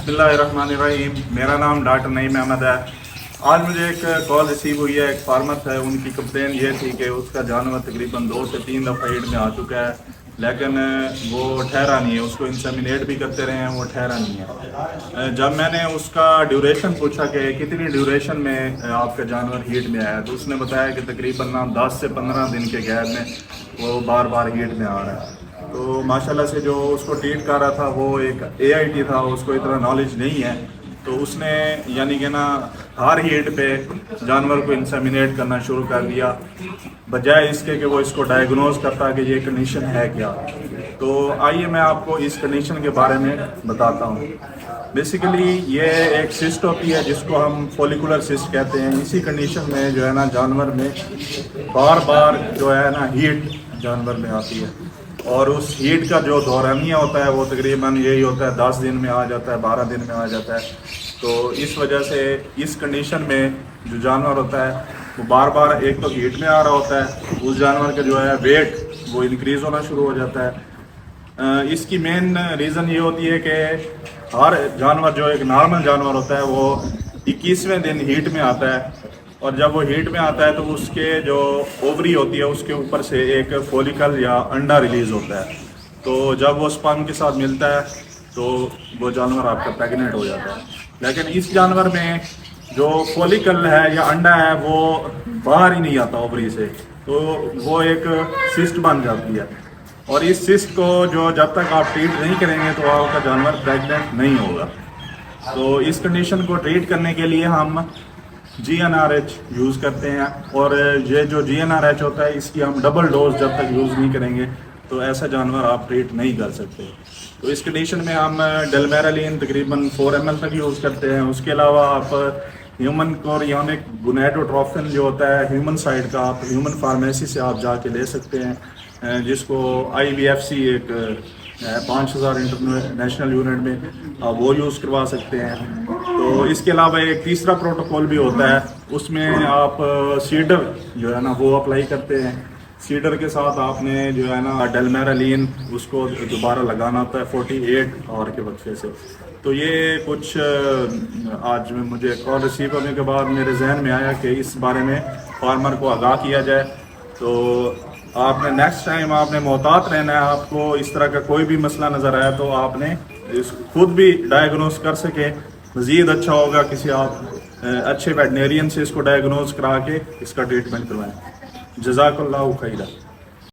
बिस्मिल्लाहिर्रहमानिर्रहीम। मेरा नाम डॉक्टर नईम अहमद है। आज मुझे एक कॉल रिसीव हुई है। एक फार्मर है, उनकी कंप्लेन ये थी कि उसका जानवर तकरीबन 2 से 3 दफ़ा हीट में आ चुका है, लेकिन वो ठहरा नहीं है। उसको इंसेमिनेट भी करते रहे हैं, वो ठहरा नहीं है। जब मैंने उसका ड्यूरेशन पूछा कि कितनी ड्यूरेशन में आपका जानवर हीट में आया, तो उसने बताया कि तकरीबन 10 से 15 दिन के गैप में वो बार बार हीट में आ रहा है। तो माशाल्लाह से जो उसको ट्रीट कर रहा था वो एक AIT था, उसको इतना नॉलेज नहीं है। तो उसने यानी कि ना हर हीट पे जानवर को इंसेमिनेट करना शुरू कर दिया, बजाय इसके कि वो इसको डायग्नोज करता कि ये कंडीशन है क्या। तो आइए मैं आपको इस कंडीशन के बारे में बताता हूँ। बेसिकली ये एक सिस्ट होती है जिसको हम फॉलिकुलर सिस्ट कहते हैं। इसी कंडीशन में जो है ना जानवर में बार बार जो है ना हीट जानवर में आती है, और उस हीट का जो दौरानिया होता है वो तकरीबन यही होता है 10 दिन में आ जाता है, 12 दिन में आ जाता है। तो इस वजह से इस कंडीशन में जो जानवर होता है वो बार बार एक तो हीट में आ रहा होता है, उस जानवर का जो है वेट वो इंक्रीज़ होना शुरू हो जाता है। इसकी मेन रीज़न ये होती है कि हर जानवर जो एक नॉर्मल जानवर होता है वो 21वें दिन हीट में आता है, और जब वो हीट में आता है तो उसके जो ओवरी होती है उसके ऊपर से एक फॉलिकल या अंडा रिलीज होता है। तो जब वो स्पर्म के साथ मिलता है तो वो जानवर आपका प्रेग्नेंट हो जाता है। लेकिन इस जानवर में जो फॉलिकल है या अंडा है वो बाहर ही नहीं आता ओवरी से, तो वो एक सिस्ट बन जाती है। और इस सिस्ट को जो जब तक आप ट्रीट नहीं करेंगे तो आपका जानवर प्रेग्नेंट नहीं होगा। तो इस कंडीशन को ट्रीट करने के लिए हम GnRH यूज़ करते हैं, और ये जो GnRH होता है इसकी हम डबल डोज जब तक यूज़ नहीं करेंगे तो ऐसा जानवर आप ट्रीट नहीं कर सकते। तो इस कंडीशन में हम डेल्मेरालिन तकरीबन 4 ml तक यूज़ करते हैं। उसके अलावा आप ह्यूमन कोरियोनिक गोनेडोट्रोफिन जो होता है ह्यूमन साइड का, आप ह्यूमन फार्मेसी से आप जाके ले सकते हैं, जिसको IVFC एक 5000 इंटरनेशनल यूनिट में आप वो यूज़ करवा सकते हैं। तो इसके अलावा एक तीसरा प्रोटोकॉल भी होता है, उसमें आप सीडर जो है ना वो अप्लाई करते हैं। सीडर के साथ आपने जो है ना डेल्मेरालिन उसको दोबारा लगाना होता है 48 आवर के वक्फे से। तो ये कुछ आज मुझे कॉल रिसीव होने के बाद मेरे जहन में आया कि इस बारे में फार्मर को आगाह किया जाए। तो आपने नेक्स्ट टाइम आपने मोहतात रहना है। आपको इस तरह का कोई भी मसला नज़र आया तो आपने खुद भी डायग्नोस कर सके, मज़ीद अच्छा होगा किसी आप अच्छे वेटनेरियन से इसको डायग्नोस करा के इसका ट्रीटमेंट करवाएं। जज़ाकल्लाहु खैरा।